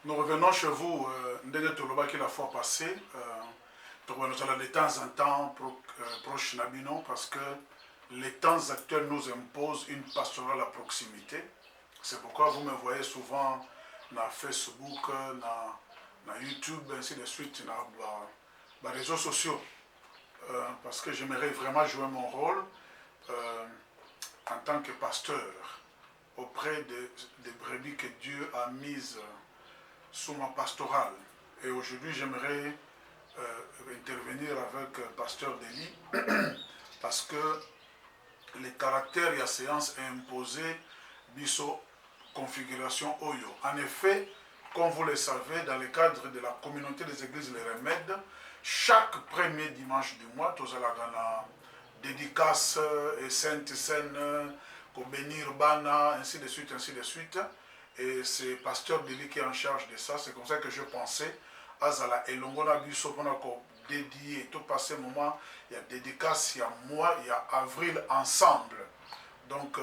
Nous revenons chez vous, Ndenge Toloba qui la fois passée. Nous allons de temps en temps proche Nabino parce que les temps actuels nous imposent une pastorale à proximité. C'est pourquoi vous me voyez souvent sur Facebook, sur YouTube, ainsi de suite, sur les réseaux sociaux. Parce que j'aimerais vraiment jouer mon rôle en tant que pasteur auprès des brebis que Dieu a mises sous ma pastorale. Et aujourd'hui, j'aimerais intervenir avec pasteur Deli parce que les caractères et la séance imposé biso configuration Oyo. En effet, comme vous le savez, dans le cadre de la communauté des églises Les Remèdes, chaque premier dimanche du mois, nous allons avoir dédicace et sainte scène, pour bénir Bana, ainsi de suite, ainsi de suite. Et c'est pasteur Deli qui est en charge de ça. C'est comme ça que je pensais à Zala et Longona Biso pour dédier tout passé moment. Il y a dédicace, il y a moi, il y a avril ensemble. Donc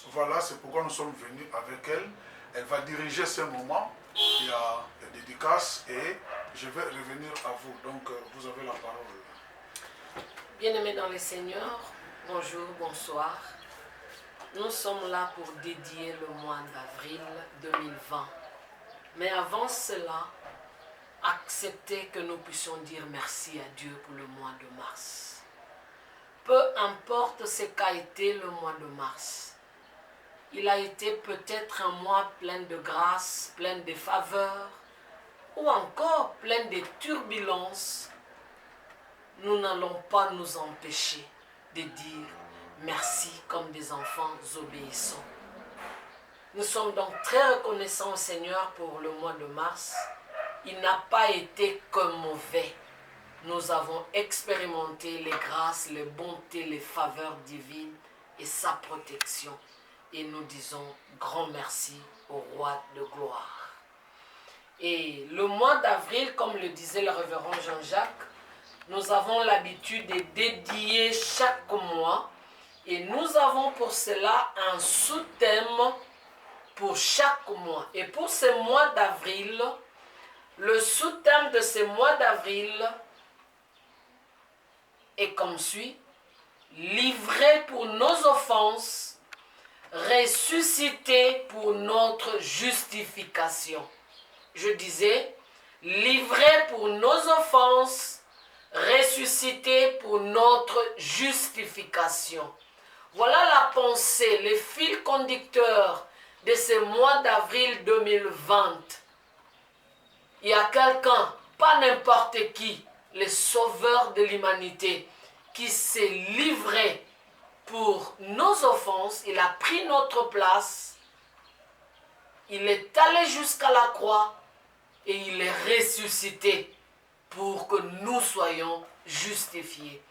voilà, c'est pourquoi nous sommes venus avec elle. Elle va diriger ce moment. Il y a dédicace et je vais revenir à vous. Donc vous avez la parole. Bien-aimés dans le Seigneur, bonjour, bonsoir. Nous sommes là pour dédier le mois d'avril 2020. Mais avant cela, acceptez que nous puissions dire merci à Dieu pour le mois de mars. Peu importe ce qu'a été le mois de mars, il a été peut-être un mois plein de grâce, plein de faveurs, ou encore plein de turbulences. Nous n'allons pas nous empêcher de dire merci comme des enfants obéissants. Nous sommes donc très reconnaissants au Seigneur pour le mois de mars. Il n'a pas été que mauvais. Nous avons expérimenté les grâces, les bontés, les faveurs divines et sa protection. Et nous disons grand merci au roi de gloire. Et le mois d'avril, comme le disait le révérend Jean-Jacques, nous avons l'habitude de dédier chaque mois et nous avons pour cela un sous-thème pour chaque mois. Et pour ce mois d'avril, le sous-thème de ce mois d'avril est comme suit: livré pour nos offenses, ressuscité pour notre justification. Je disais, livré pour nos offenses, ressuscité pour notre justification. Voilà la pensée, le fil conducteur de ce mois d'avril 2020. Il y a quelqu'un, pas n'importe qui, le sauveur de l'humanité, qui s'est livré pour nos offenses. Il a pris notre place. Il est allé jusqu'à la croix et il est ressuscité pour que nous soyons justifiés.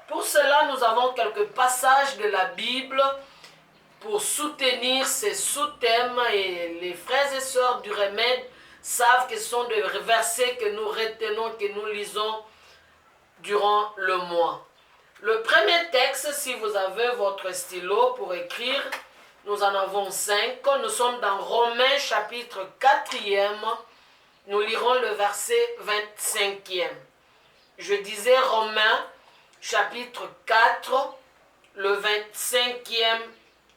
Pour cela, nous avons quelques passages de la Bible pour soutenir ces sous-thèmes, et les frères et sœurs du remède savent que ce sont des versets que nous retenons, que nous lisons durant le mois. Le premier texte, si vous avez votre stylo pour écrire, nous en avons 5. Nous sommes dans Romains chapitre 4e. Nous lirons le verset 25e. Je disais Romains chapitre 4, le 25e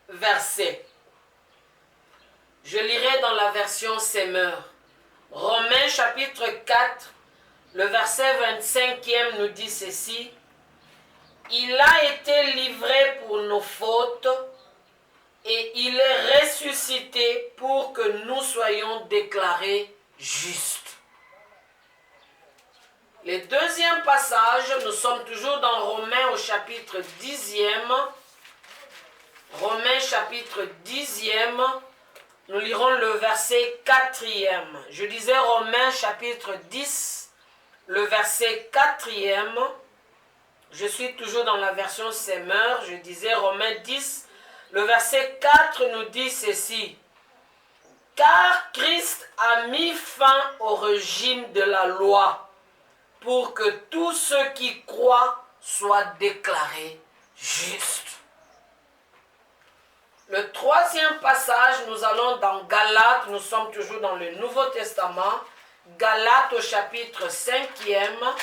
verset. Je lirai dans la version Semeur. Romains chapitre 4, le verset 25e nous dit ceci: il a été livré pour nos fautes et il est ressuscité pour que nous soyons déclarés justes. Le deuxième passage, nous sommes toujours dans Romains au chapitre 10e. Romains chapitre 10e, nous lirons le verset 4e. Je disais Romains chapitre 10, le verset 4e. Je suis toujours dans la version Semeur. Je disais Romains 10, le verset 4 nous dit ceci: car Christ a mis fin au régime de la loi pour que tous ceux qui croient soient déclarés justes. Le troisième passage, nous allons dans Galates, nous sommes toujours dans le Nouveau Testament. Galates au chapitre 5e.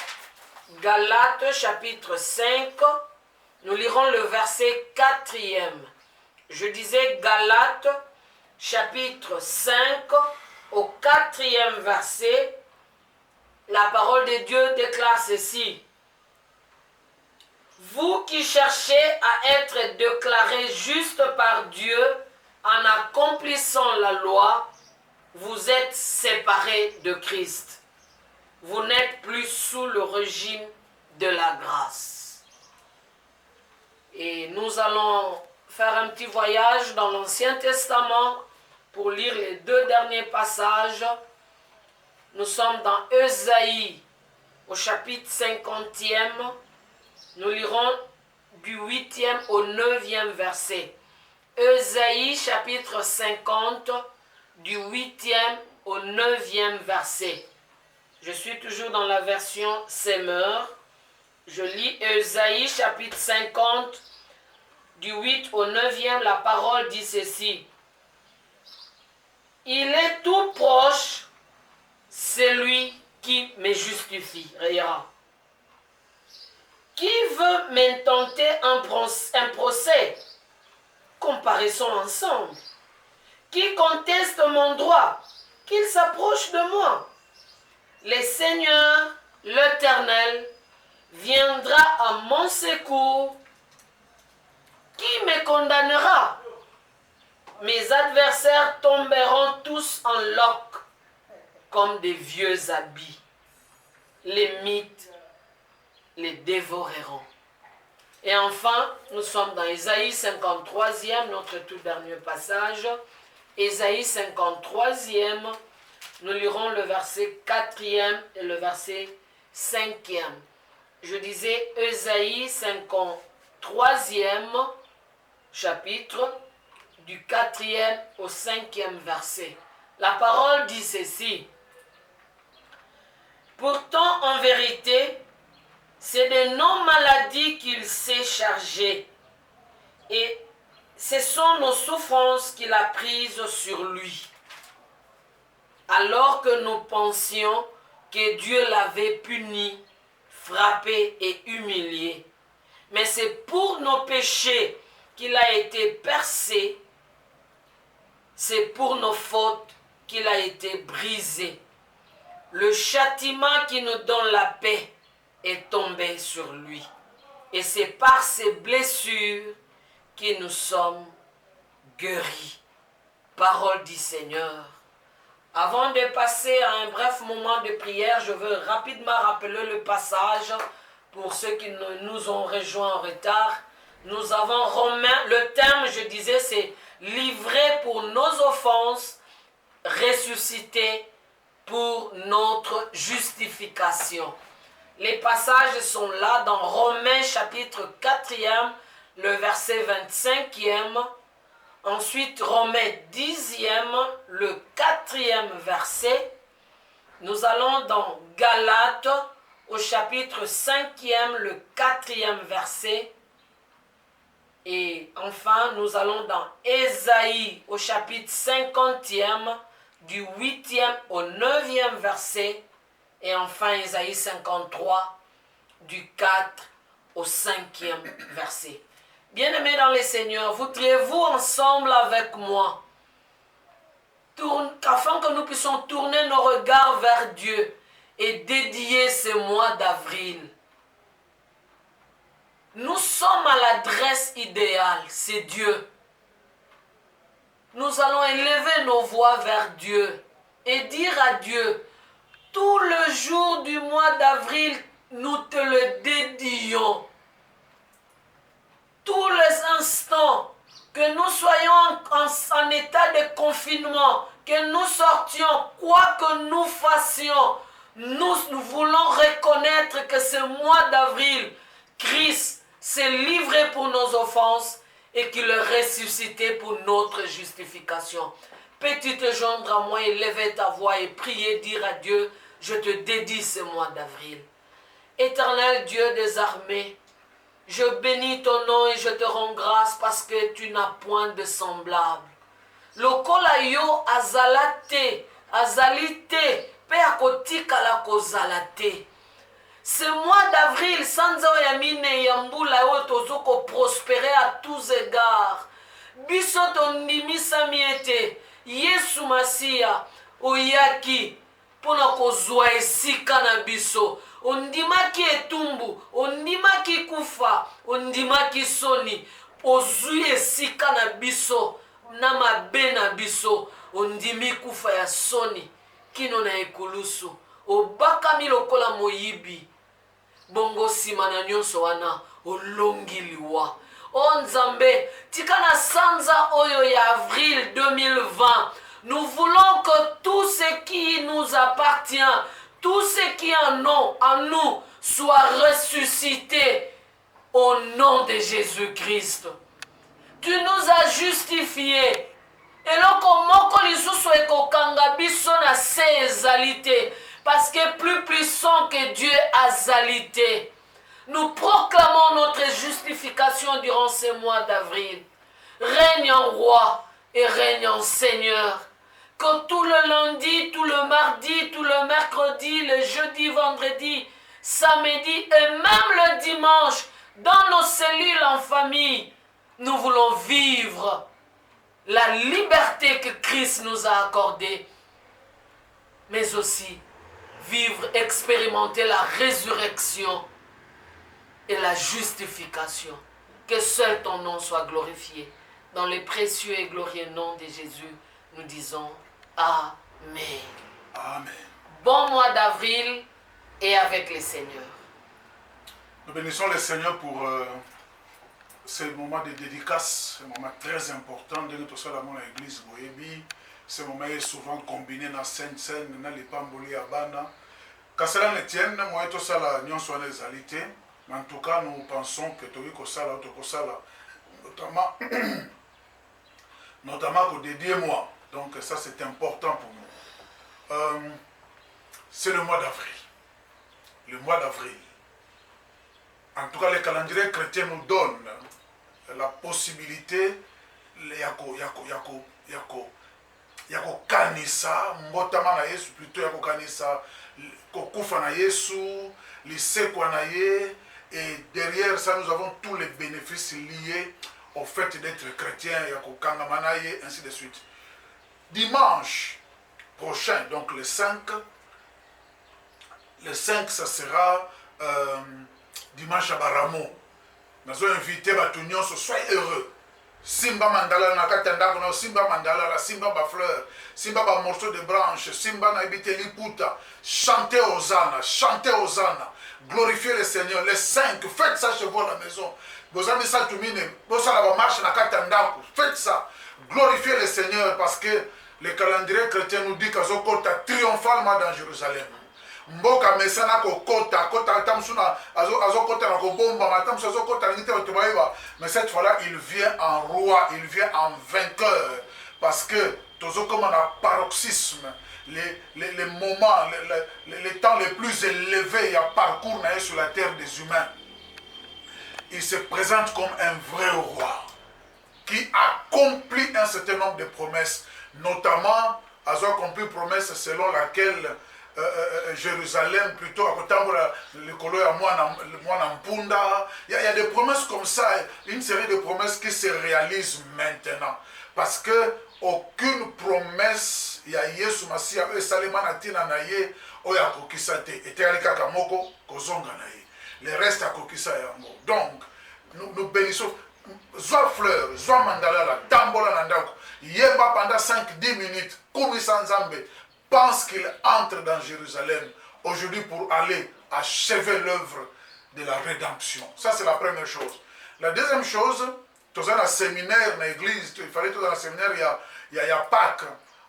Galates chapitre 5, nous lirons le verset 4e. Je disais Galates chapitre 5 au 4e verset. La parole de Dieu déclare ceci. Vous qui cherchez à être déclarés justes par Dieu en accomplissant la loi, vous êtes séparés de Christ. Vous n'êtes plus sous le régime de la grâce. Et nous allons faire un petit voyage dans l'Ancien Testament pour lire les deux derniers passages. Nous sommes dans Ésaïe au chapitre 50e. Nous lirons du 8e au 9e verset. Ésaïe chapitre 50 du 8e au 9e verset. Je suis toujours dans la version Semeur. Je lis Ésaïe chapitre 50 du 8 au 9e. La parole dit ceci. Il est tout proche, celui qui me justifie. Regarde. Qui veut m'intenter un procès? Comparaissons ensemble. Qui conteste mon droit? Qu'il s'approche de moi. Le Seigneur, l'Éternel, viendra à mon secours. Qui me condamnera? Mes adversaires tomberont tous en loques comme des vieux habits. Les mythes les dévoreront. Et enfin, nous sommes dans Ésaïe 53e, notre tout dernier passage. Ésaïe 53e, nous lirons le verset 4e et le verset 5e. Je disais Ésaïe 53e chapitre, du 4e au 5e verset. La parole dit ceci. Pourtant, en vérité, c'est de nos maladies qu'il s'est chargé, et ce sont nos souffrances qu'il a prises sur lui. Alors que nous pensions que Dieu l'avait puni, frappé et humilié. Mais c'est pour nos péchés qu'il a été percé, c'est pour nos fautes qu'il a été brisé. Le châtiment qui nous donne la paix est tombé sur lui. Et c'est par ses blessures que nous sommes guéris. Parole du Seigneur. Avant de passer à un bref moment de prière, je veux rapidement rappeler le passage pour ceux qui nous ont rejoints en retard. Nous avons Romains, le thème, je disais, c'est livré pour nos offenses, ressuscité pour notre justification. Les passages sont là dans Romains chapitre 4e, le verset 25e. Ensuite, Romains 10e, le 4e verset. Nous allons dans Galates au chapitre 5e, le 4e verset. Et enfin, nous allons dans Ésaïe au chapitre 50e, du 8e au 9e verset. Et enfin, Ésaïe 53, du 4 au 5e verset. Bien-aimés dans le Seigneur, voudriez-vous ensemble avec moi, afin que nous puissions tourner nos regards vers Dieu et dédier ce mois d'avril. Nous sommes à l'adresse idéale, c'est Dieu. Nous allons élever nos voix vers Dieu et dire à Dieu, tout le jour du mois d'avril, nous te le dédions. Tous les instants, que nous soyons en état de confinement, que nous sortions, quoi que nous fassions, nous voulons reconnaître que ce mois d'avril, Christ s'est livré pour nos offenses et qu'il est ressuscité pour notre justification. Peux-tu te joindre à moi et lever ta voix et prier, dire à Dieu, je te dédie ce mois d'avril. Éternel Dieu des armées, Je bénis ton nom et je te rends grâce parce que tu n'as point de semblable. Lokola yo azali te, pe akotikala kozala te. Ce mois d'avril, sanza oyamine yambula yo tozoko prospérer à tous égards. Biso tondimisa miete, Yesu Masia, oyaki, pona kozwa esika na biso. Ondimaki etumbu, ondimaki kufa, ondimaki soni, ozwi esika na biso, na mabe na biso, ondimi kufa ya soni, kino na ekulusu, obakami lokola moyibi, bongo sima na nyonso wana, olongi liwa. O Nzambe, tika na sanza oyo ya avril 2020, nous voulons que tout ce qui nous appartient, tout ce qui en ont en nous soit ressuscité au nom de Jésus-Christ. Tu nous as justifiés. Eloko moko lisusu ekokanga biso na se ezali te, parce que plus puissant que Dieu azali te. Nous proclamons notre justification durant ce mois d'avril. Règne en roi et règne en Seigneur. Que tout le lundi, tout le mardi, tout le mercredi, le jeudi, vendredi, samedi et même le dimanche, dans nos cellules en famille, nous voulons vivre la liberté que Christ nous a accordée, mais aussi vivre, expérimenter la résurrection et la justification. Que seul ton nom soit glorifié. Dans le précieux et glorieux nom de Jésus, nous disons Amen. Amen. Bon mois d'avril et avec le Seigneur. Nous bénissons le Seigneur pour ce moment de dédicace, ce moment très important de notre salle à l'église Boyebi. Ce moment est souvent combiné dans Sainte Seine, dans les Pamboli à Bana. Quand cela ne tienne, moi et tout ça, nous sommes les alités. En tout cas, nous pensons que tout ça, notamment qu'au dédié moi. Donc ça, c'est important pour nous. C'est le mois d'avril. Le mois d'avril. En tout cas, le calendrier chrétien nous donne la possibilité yako kanisa mbotama na Yesu, plutôt yako kanisa kokufa na Yesu, lisekwa na ye, et derrière ça nous avons tous les bénéfices liés au fait d'être chrétien, yako kangamana ye, ainsi de suite. Dimanche prochain, donc le 5, ça sera dimanche à Baramo. Nous avons invité Batunion, soyez heureux. Simba mandala na katanda kono, simba mandala la, simba ba fleur, simba ba morceau de branche, simba na ibite liputa. Chantez Hosanna, chantez Hosanna. Glorifiez le Seigneur. Les 5, faites ça chez vous à la maison. Vous avez ça tout mine, vous avez la marche na katanda, faites ça. Glorifiez le Seigneur parce que le calendrier chrétien nous dit qu'Azokota triomphalement dans Jérusalem. Mboka mesana kota tamsuna azokota na kobomba matamsu azokota ngite otobayiba, mais cette fois-là il vient en roi, il vient en vainqueur, parce que tozokoma na paroxysme, les moments, les temps les plus élevés, il y a parcours sur la terre des humains. Il se présente comme un vrai roi qui accomplit un certain nombre de promesses, notamment a accompli promesse selon laquelle Jérusalem, plutôt à côté de l'écolo à Mpunda. Il y a des promesses comme ça, une série de promesses qui se réalisent maintenant. Parce que aucune promesse, il y a Yesu Masia, Salimana Tina Naye, Oya Kokisate, et Terika Kamoko, Kozonga Naye. Le reste à Kokisa Yango. Donc, nous bénissons. Zoa fleur, Zoa mandala, Tambola Nandako, Yeba pendant 5-10 minutes, Koumisa Nzambe, pense qu'il entre dans Jérusalem aujourd'hui pour aller achever l'œuvre de la rédemption. Ça, c'est la première chose. La deuxième chose, dans un séminaire, dans l'église, il fallait tout dans un séminaire, il y a Pâques,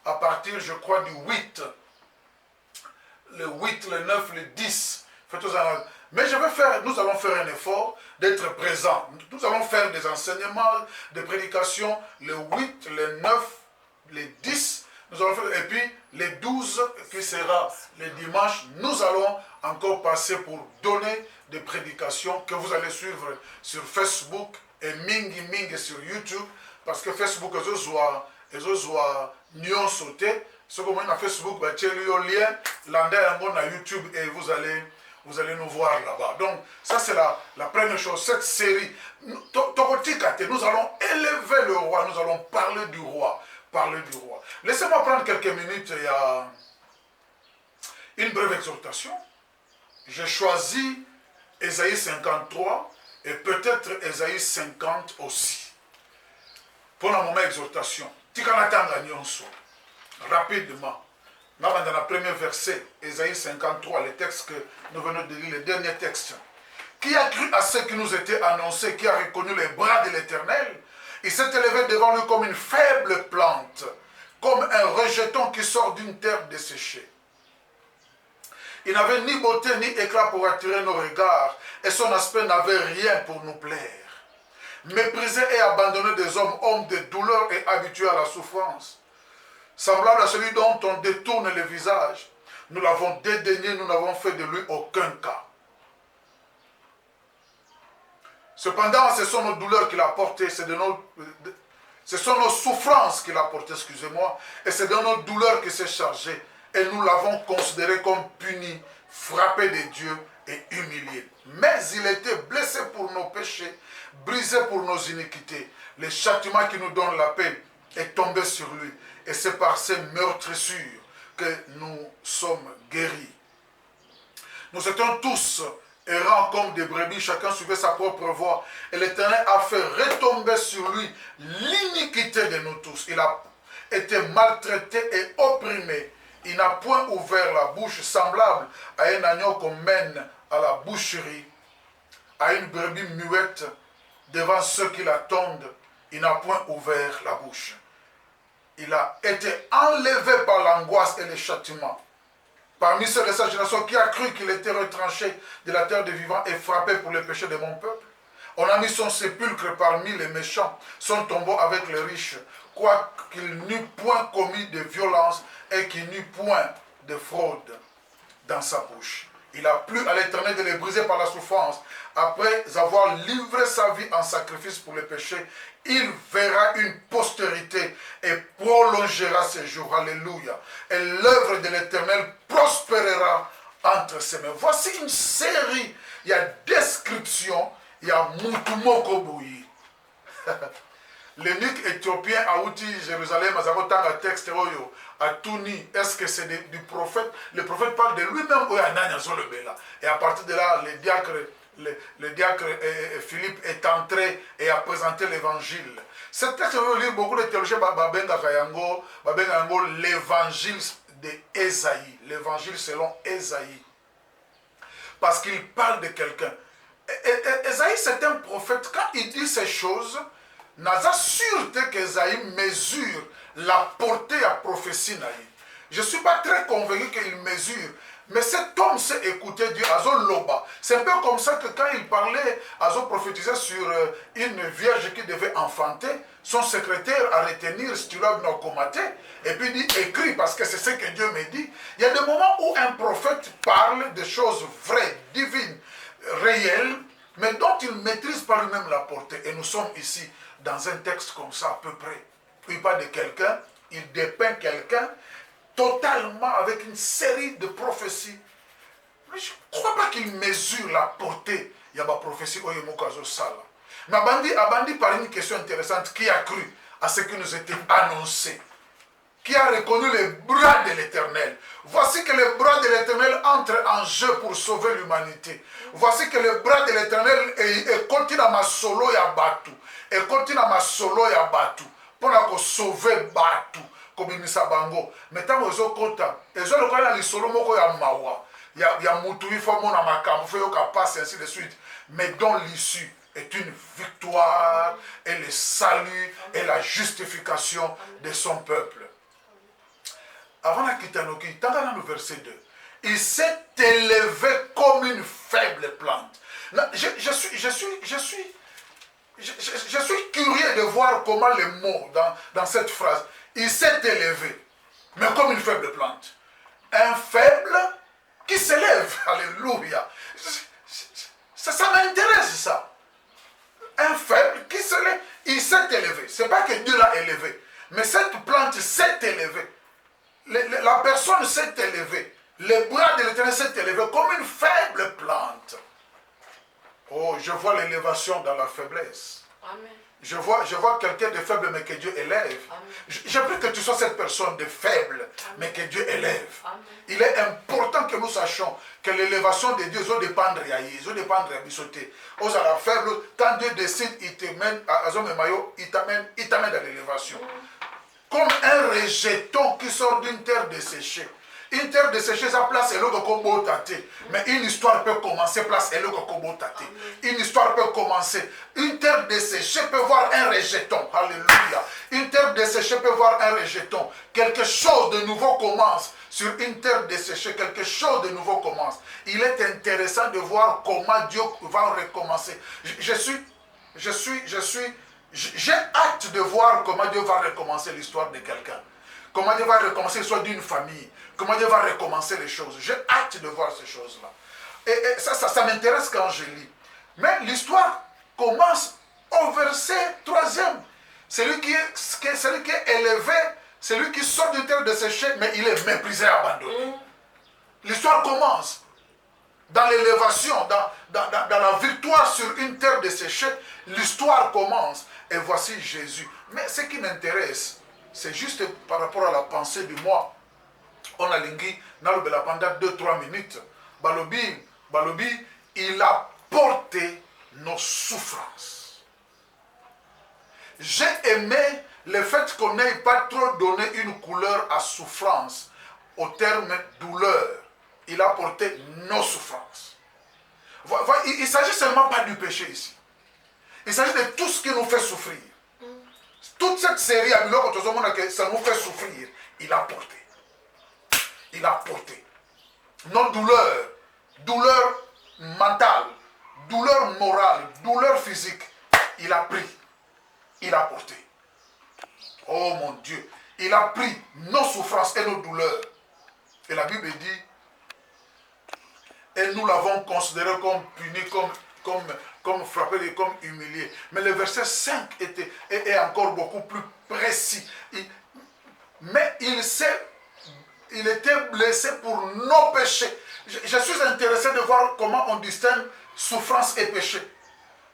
à partir, je crois, du 8, le 8, le 9, le 10. Mais nous allons faire un effort d'être présents. Nous allons faire des enseignements, des prédications, le 8, le 9, le 10, Nous allons faire, et puis les 12 qui sera le dimanche, nous allons encore passer pour donner des prédications que vous allez suivre sur Facebook et Mingi sur YouTube, parce que Facebook ils ont nion sauté. Ce que moi, Facebook, il y a le lien, l'anda na YouTube et vous allez nous voir là-bas. Donc, ça c'est la première chose. Cette série, nous allons élever le roi, nous allons parler du roi. Laissez-moi prendre quelques minutes, il y a une brève exhortation. J'ai choisi Ésaïe 53 et peut-être Ésaïe 50 aussi. Pour un moment exhortation. Rapidement. Dans le premier verset, Ésaïe 53, le texte que nous venons de lire, le dernier texte. Qui a cru à ce qui nous était annoncé, qui a reconnu les bras de l'Éternel? Il s'est élevé devant lui comme une faible plante, comme un rejeton qui sort d'une terre desséchée. Il n'avait ni beauté ni éclat pour attirer nos regards, et son aspect n'avait rien pour nous plaire. Méprisé et abandonné des hommes de douleur et habitués à la souffrance. Semblable à celui dont on détourne le visage. Nous l'avons dédaigné, nous n'avons fait de lui aucun cas. Cependant, ce sont nos douleurs qu'il a portées, ce sont nos souffrances qu'il a portées, excusez-moi, et c'est dans nos douleurs qu'il s'est chargé. Et nous l'avons considéré comme puni, frappé de Dieu et humilié. Mais il était blessé pour nos péchés, brisé pour nos iniquités. Le châtiment qui nous donne la paix est tombé sur lui. Et c'est par ces meurtrissures que nous sommes guéris. Nous étions tous errant comme des brebis, chacun suivait sa propre voie. Et l'Éternel a fait retomber sur lui l'iniquité de nous tous. Il a été maltraité et opprimé. Il n'a point ouvert la bouche, semblable à un agneau qu'on mène à la boucherie, à une brebis muette devant ceux qui l'attendent. Il n'a point ouvert la bouche. Il a été enlevé par l'angoisse et le châtiment. Parmi ceux de sa génération qui a cru qu'il était retranché de la terre des vivants et frappé pour les péchés de mon peuple. On a mis son sépulcre parmi les méchants, son tombeau avec les riches, quoiqu'il n'eût point commis de violence et qu'il n'eût point de fraude dans sa bouche. Il a plu à l'Éternel de les briser par la souffrance. Après avoir livré sa vie en sacrifice pour les péchés, il verra une postérité et prolongera ses jours. Alléluia. Et l'œuvre de l'Éternel prospérera entre ses mains. Voici une série. Il y a description. Il y a Moutoumoko Bouyi. L'eunuque éthiopien a outi Jérusalem, à un texte à Touni. Est-ce que c'est du prophète? Le prophète parle de lui-même. Et à partir de là, le diacre Philippe est entré et a présenté l'évangile. Ce texte, on veut lire beaucoup de théologiens, l'évangile d'Ésaïe, l'évangile selon Ésaïe. Parce qu'il parle de quelqu'un. Ésaïe, c'est un prophète. Quand il dit ces choses, Naza sûreté qu'Ésaïe mesure la portée à prophétie. Je ne suis pas très convaincu qu'il mesure. Mais cet homme sait écouter Dieu, Azo Loba. C'est un peu comme ça que quand il parlait, Azo prophétisait sur une vierge qui devait enfanter, son secrétaire a retenir Stylog Nokomate, et puis dit écrit, parce que c'est ce que Dieu me dit. Il y a des moments où un prophète parle de choses vraies, divines, réelles, mais dont il maîtrise par lui-même la portée. Et nous sommes ici dans un texte comme ça à peu près. Il parle de quelqu'un, il dépeint quelqu'un, totalement avec une série de prophéties. Mais je ne crois pas qu'il mesure la portée. Il y a ma prophétie Oyemokazo Sala. Mais Abandi par une question intéressante. Qui a cru à ce qui nous était annoncé? Qui a reconnu les bras de l'Éternel? Voici que les bras de l'Éternel entrent en jeu pour sauver l'humanité. Voici que les bras de l'Éternel continuent à ma solo et à Batu. Et continuent à ma solo et à Batu. Pour sauver Batu. Kobimisa bango mais tango ezokota ezolokola lisolo moko ya mawa ya mutu ifo mona makambo fo yoka passe ainsi de suite mais dont l'issue est une victoire et le salut et la justification de son peuple. Avant la kitanoki, dans le verset 2, il s'est élevé comme une faible plante. Je suis curieux de voir comment les mots dans cette phrase. Il s'est élevé. mais comme une faible plante. Un faible qui s'élève. Alléluia. Ça m'intéresse, ça. Un faible qui s'élève. Il s'est élevé. Ce n'est pas que Dieu l'a élevé. Mais cette plante s'est élevée. La personne s'est élevée. Le bras de l'Éternel s'est élevé comme une faible plante. Oh, je vois l'élévation dans la faiblesse. Amen. Je vois quelqu'un de faible, mais que Dieu élève. J'ai pris que tu sois cette personne de faible, Amen. Mais que Dieu élève. Amen. Il est important que nous sachions que l'élévation de Dieu doit dépendre de Yahi, doit dépendre de Bissoté. Aux à la faible, quand Dieu décide, il te mène à Zome Mayo, il t'amène à l'élévation. Comme un rejeton qui sort d'une terre desséchée. Une terre desséchée, sa place est là Kobo Tate. Mais une histoire peut commencer, place est là Kobo Tate. Une histoire peut commencer. Une terre desséchée peut voir un rejeton. Alléluia. Une terre desséchée peut voir un rejeton. Quelque chose de nouveau commence. Sur une terre desséchée, quelque chose de nouveau commence. Il est intéressant de voir comment Dieu va recommencer. J'ai hâte de voir comment Dieu va recommencer l'histoire de quelqu'un. Comment Dieu va recommencer l'histoire d'une famille. Comment Dieu va recommencer les choses. J'ai hâte de voir ces choses-là. Et ça m'intéresse quand je lis. Mais l'histoire commence au verset 3e. Celui qui est élevé, celui qui sort d'une terre desséchée, mais il est méprisé, abandonné. L'histoire commence dans l'élévation, dans la victoire sur une terre desséchée. L'histoire commence. Et voici Jésus. Mais ce qui m'intéresse, c'est juste par rapport à la pensée du moi. On a lingui, pendant 2-3 minutes. Balobi, il a porté nos souffrances. J'ai aimé le fait qu'on n'ait pas trop donné une couleur à souffrance au terme douleur. Il a porté nos souffrances. Il ne s'agit seulement pas du péché ici. Il s'agit de tout ce qui nous fait souffrir. Toute cette série, ça nous fait souffrir. Il a porté. Il a porté. Nos douleurs, douleur mentale, douleur morale, douleur physique, il a pris. Il a porté. Oh mon Dieu. Il a pris nos souffrances et nos douleurs. Et la Bible dit, et nous l'avons considéré comme puni, comme frappé, comme humilié. Mais le verset 5 est encore beaucoup plus précis. Mais il était blessé pour nos péchés. Je suis intéressé de voir comment on distingue souffrance et péché.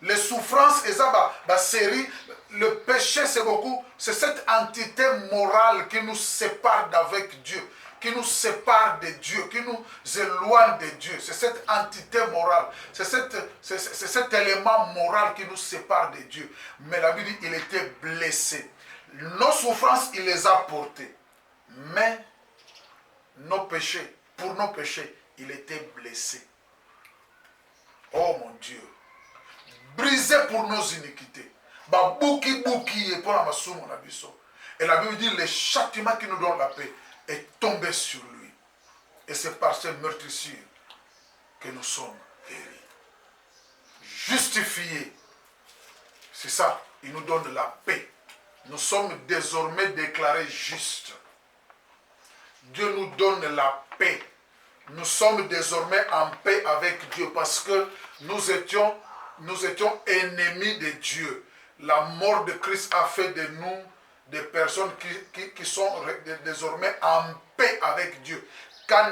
Les souffrances, et ça, série, le péché, c'est cette entité morale qui nous sépare d'avec Dieu, qui nous sépare de Dieu, qui nous éloigne de Dieu. C'est cette entité morale, c'est cet élément moral qui nous sépare de Dieu. Mais la Bible dit qu'il était blessé. Nos souffrances, il les a portées. Mais nos péchés, pour nos péchés, il était blessé. Oh mon Dieu. Brisé pour nos iniquités. Et la Bible dit, le châtiment qui nous donne la paix est tombé sur lui. Et c'est par ces meurtrissures que nous sommes guéris. Justifiés. C'est ça, il nous donne la paix. Nous sommes désormais déclarés justes. Dieu nous donne la paix. Nous sommes désormais en paix avec Dieu parce que nous étions ennemis de Dieu. La mort de Christ a fait de nous des personnes qui sont désormais en paix avec Dieu. Quand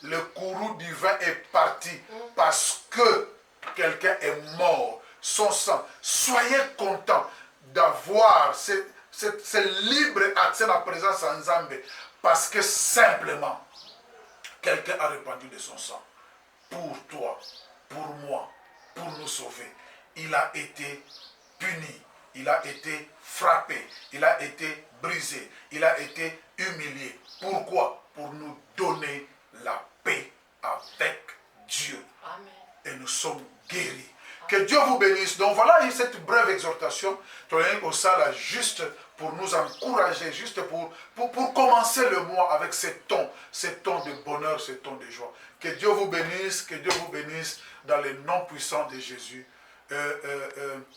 le courroux divin est parti parce que quelqu'un est mort. Son sang. Soyez contents d'avoir ce libre accès à la présence en Zambé parce que simplement quelqu'un a répandu de son sang pour toi, pour moi, pour nous sauver. Il a été puni, il a été frappé, il a été brisé, il a été humilié. Pourquoi? Pour nous donner la paix avec Dieu. Amen. Et nous sommes guéris. Que Dieu vous bénisse. Donc voilà cette brève exhortation, juste pour nous encourager, juste pour commencer le mois avec ces tons de bonheur, ces tons de joie. Que Dieu vous bénisse dans le nom puissant de Jésus.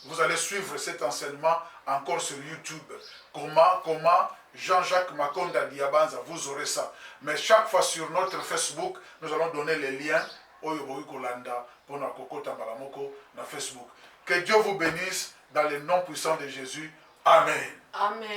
Vous allez suivre cet enseignement encore sur YouTube. Comment Jean-Jacques Makonda Diabanza, vous aurez ça. Mais chaque fois sur notre Facebook, nous allons donner les liens pour Facebook. Que Dieu vous bénisse dans le nom puissant de Jésus. Amen. Amen.